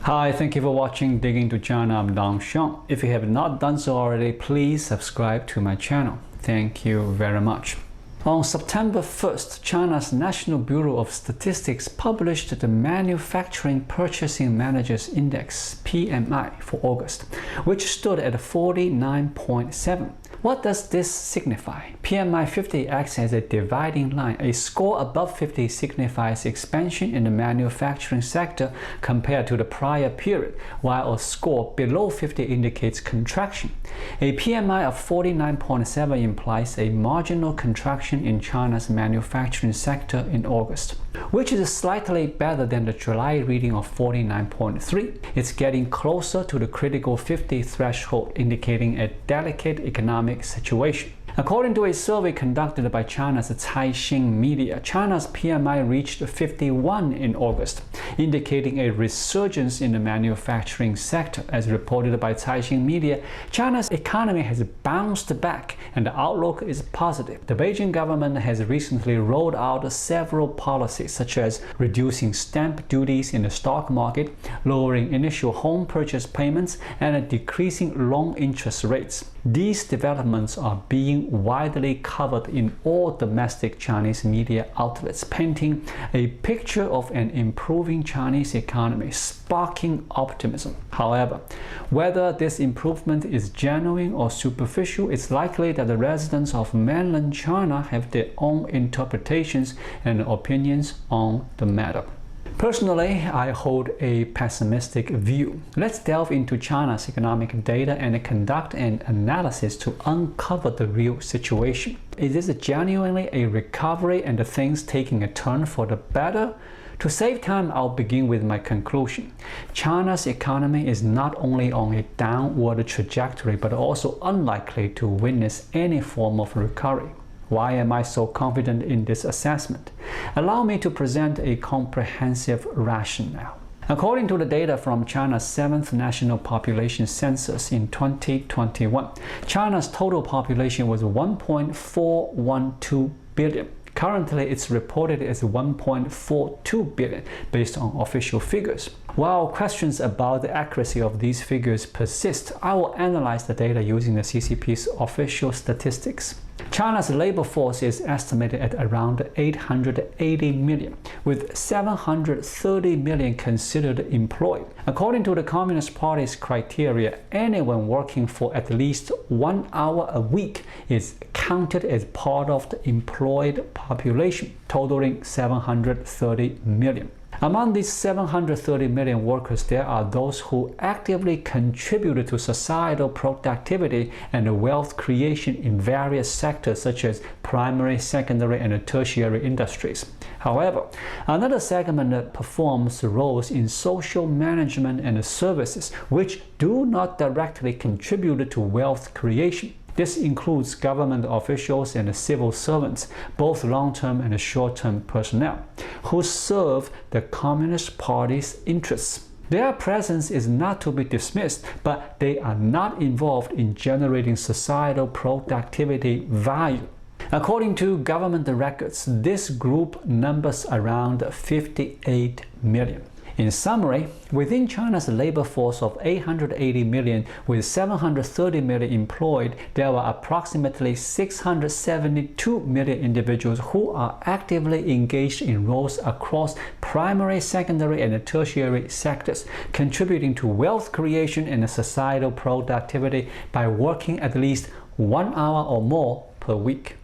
Hi, thank you for watching Digging to China. I'm Daunting. If you have not done so already, please subscribe to my channel. Thank you very much. On September 1st, China's National Bureau of Statistics published the Manufacturing Purchasing Managers Index (PMI) for August, which stood at 49.7. What does this signify? PMI 50 acts as a dividing line. A score above 50 signifies expansion in the manufacturing sector compared to the prior period, while a score below 50 indicates contraction. A PMI of 49.7 implies a marginal contraction in China's manufacturing sector in August, which is slightly better than the July reading of 49.3. It's getting closer to the critical 50 threshold, indicating a delicate economic situation. According to a survey conducted by China's Caixin media, China's PMI reached 51 in August, indicating a resurgence in the manufacturing sector. As reported by Caixin media, China's economy has bounced back and the outlook is positive. The Beijing government has recently rolled out several policies, such as reducing stamp duties in the stock market, lowering initial home purchase payments, and decreasing loan interest rates. These developments are being widely covered in all domestic Chinese media outlets, painting a picture of an improving Chinese economy, sparking optimism. However, whether this improvement is genuine or superficial, it's likely that the residents of mainland China have their own interpretations and opinions on the matter. Personally, I hold a pessimistic view. Let's delve into China's economic data and conduct an analysis to uncover the real situation. Is this genuinely a recovery and things taking a turn for the better? To save time, I'll begin with my conclusion. China's economy is not only on a downward trajectory, but also unlikely to witness any form of recovery. Why am I so confident in this assessment? Allow me to present a comprehensive rationale. According to the data from China's 7th National Population Census in 2021, China's total population was 1.412 billion. Currently, it's reported as 1.42 billion based on official figures. While questions about the accuracy of these figures persist, I will analyze the data using the CCP's official statistics. China's labor force is estimated at around 880 million, with 730 million considered employed. According to the Communist Party's criteria, anyone working for at least 1 hour a week is counted as part of the employed population, totaling 730 million. Among these 730 million workers, there are those who actively contributed to societal productivity and wealth creation in various sectors such as primary, secondary, and tertiary industries. However, another segment performs roles in social management and services which do not directly contribute to wealth creation. This includes government officials and civil servants, both long-term and short-term personnel, who serve the Communist Party's interests. Their presence is not to be dismissed, but they are not involved in generating societal productivity value. According to government records, this group numbers around 58 million. In summary, within China's labor force of 880 million with 730 million employed, there are approximately 672 million individuals who are actively engaged in roles across primary, secondary, and tertiary sectors, contributing to wealth creation and societal productivity by working at least 1 hour or more per week.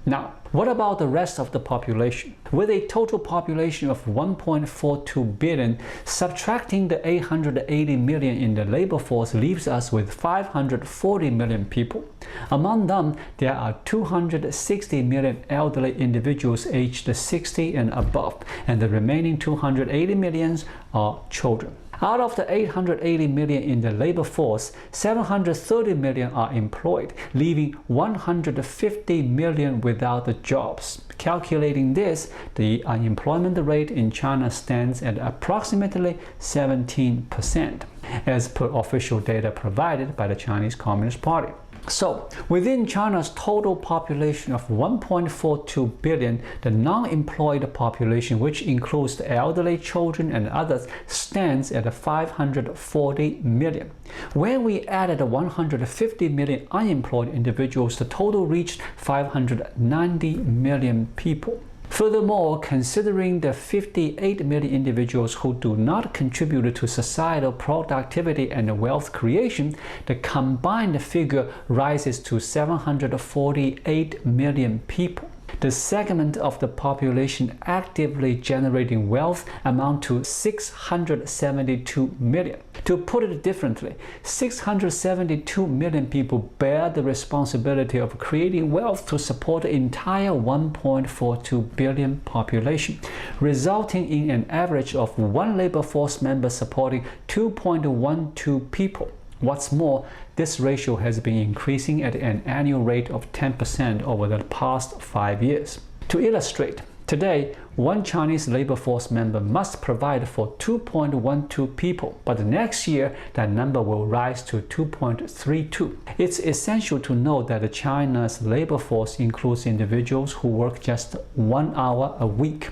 Now, what about the rest of the population? With a total population of 1.42 billion, subtracting the 880 million in the labor force leaves us with 540 million people. Among them, there are 260 million elderly individuals aged 60 and above, and the remaining 280 million are children. Out of the 880 million in the labor force, 730 million are employed, leaving 150 million without the jobs. Calculating this, the unemployment rate in China stands at approximately 17%, as per official data provided by the Chinese Communist Party. So, within China's total population of 1.42 billion, the non-employed population, which includes the elderly, children, and others, stands at 540 million. When we added 150 million unemployed individuals, the total reached 590 million people. Furthermore, considering the 58 million individuals who do not contribute to societal productivity and wealth creation, the combined figure rises to 748 million people. The segment of the population actively generating wealth amount to 672 million. To put it differently, 672 million people bear the responsibility of creating wealth to support the entire 1.42 billion population, resulting in an average of one labor force member supporting 2.12 people. What's more, this ratio has been increasing at an annual rate of 10% over the past 5 years. To illustrate, today, one Chinese labor force member must provide for 2.12 people, but next year that number will rise to 2.32. It's essential to note that China's labor force includes individuals who work just 1 hour a week,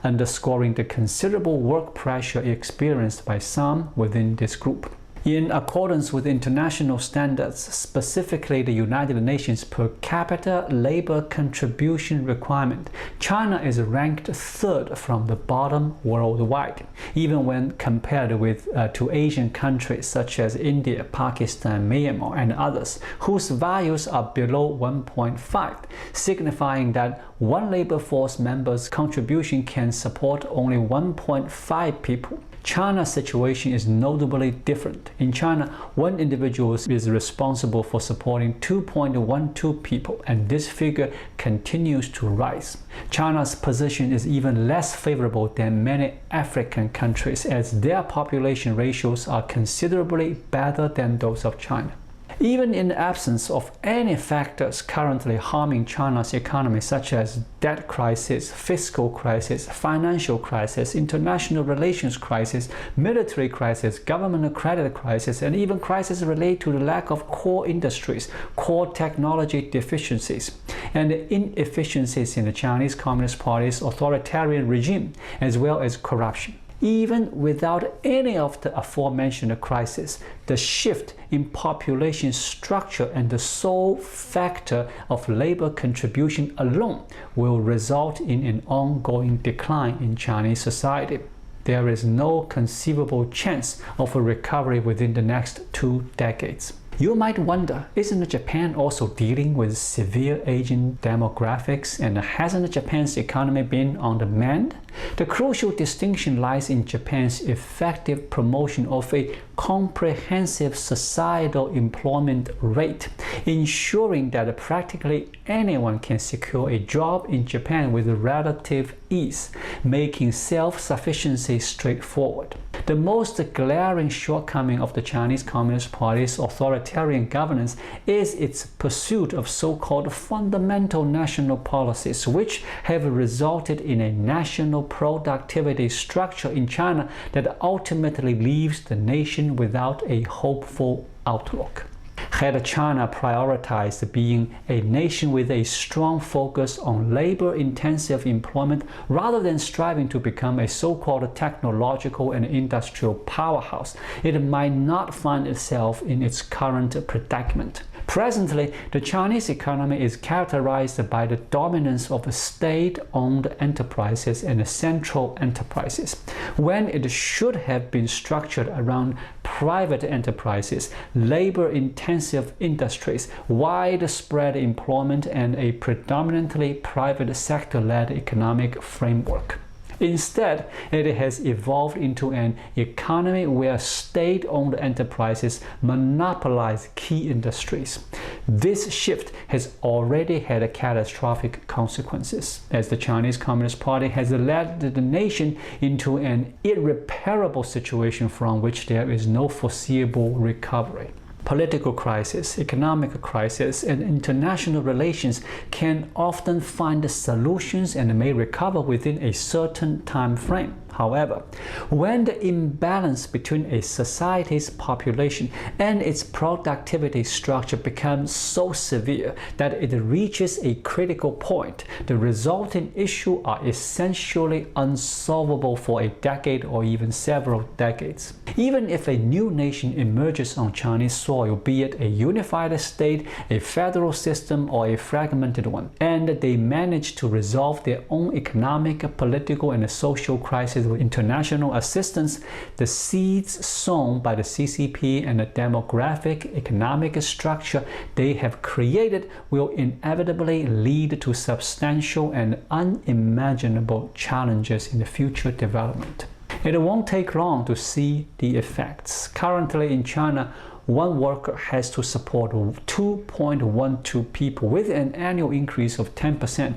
underscoring the considerable work pressure experienced by some within this group. In accordance with international standards, specifically the United Nations per capita labor contribution requirement, China is ranked third from the bottom worldwide, even when compared with to Asian countries such as India, Pakistan, Myanmar, and others, whose values are below 1.5, signifying that one labor force member's contribution can support only 1.5 people. China's situation is notably different. In China, one individual is responsible for supporting 2.12 people, and this figure continues to rise. China's position is even less favorable than many African countries, as their population ratios are considerably better than those of China. Even in the absence of any factors currently harming China's economy, such as debt crisis, fiscal crisis, financial crisis, international relations crisis, military crisis, government credit crisis, and even crises related to the lack of core industries, core technology deficiencies, and the inefficiencies in the Chinese Communist Party's authoritarian regime, as well as corruption. Even without any of the aforementioned crises, the shift in population structure and the sole factor of labor contribution alone will result in an ongoing decline in Chinese society. There is no conceivable chance of a recovery within the next 2 decades. You might wonder, isn't Japan also dealing with severe aging demographics, and hasn't Japan's economy been on the mend? The crucial distinction lies in Japan's effective promotion of a comprehensive societal employment rate, ensuring that practically anyone can secure a job in Japan with relative ease, making self-sufficiency straightforward. The most glaring shortcoming of the Chinese Communist Party's authoritarian governance is its pursuit of so-called fundamental national policies, which have resulted in a national productivity structure in China that ultimately leaves the nation without a hopeful outlook. Had China prioritized being a nation with a strong focus on labor-intensive employment rather than striving to become a so-called technological and industrial powerhouse, it might not find itself in its current predicament. Presently, the Chinese economy is characterized by the dominance of state-owned enterprises and central enterprises, when it should have been structured around private enterprises, labor-intensive industries, widespread employment, and a predominantly private sector-led economic framework. Instead, it has evolved into an economy where state-owned enterprises monopolize key industries. This shift has already had catastrophic consequences, as the Chinese Communist Party has led the nation into an irreparable situation from which there is no foreseeable recovery. Political crisis, economic crisis, and international relations can often find solutions and may recover within a certain time frame. However, when the imbalance between a society's population and its productivity structure becomes so severe that it reaches a critical point, the resulting issues are essentially unsolvable for a decade or even several decades. Even if a new nation emerges on Chinese soil, be it a unified state, a federal system, or a fragmented one, and they manage to resolve their own economic, political, and social crisis with international assistance, the seeds sown by the CCP and the demographic economic structure they have created will inevitably lead to substantial and unimaginable challenges in the future development. It won't take long to see the effects. Currently in China, one worker has to support 2.12 people with an annual increase of 10%.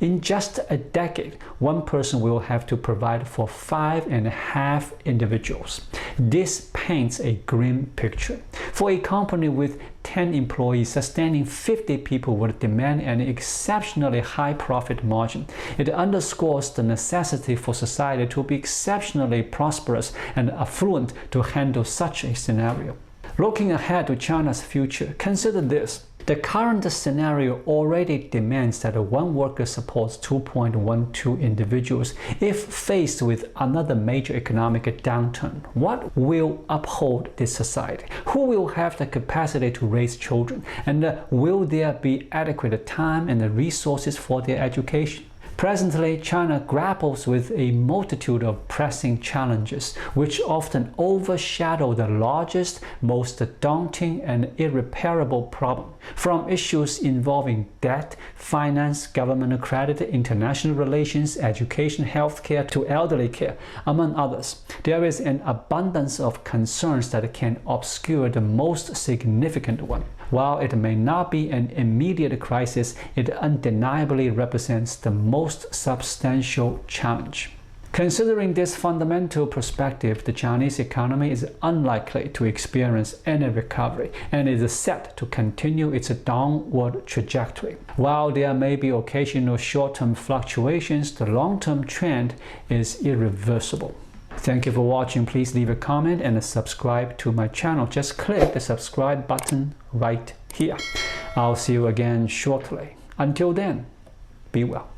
In just a decade, one person will have to provide for 5.5 individuals. This paints a grim picture. For a company with 10 employees, sustaining 50 people would demand an exceptionally high profit margin. It underscores the necessity for society to be exceptionally prosperous and affluent to handle such a scenario. Looking ahead to China's future, consider this. The current scenario already demands that one worker supports 2.12 individuals. If faced with another major economic downturn, what will uphold this society? Who will have the capacity to raise children? And will there be adequate time and resources for their education? Presently, China grapples with a multitude of pressing challenges, which often overshadow the largest, most daunting, and irreparable problem. From issues involving debt, finance, government credit, international relations, education, healthcare, to elderly care, among others, there is an abundance of concerns that can obscure the most significant one. While it may not be an immediate crisis, it undeniably represents the most substantial challenge. Considering this fundamental perspective, the Chinese economy is unlikely to experience any recovery and is set to continue its downward trajectory. While there may be occasional short-term fluctuations, the long-term trend is irreversible. Thank you for watching. Please leave a comment and subscribe to my channel. Just click the subscribe button right here. I'll see you again shortly. Until then, be well.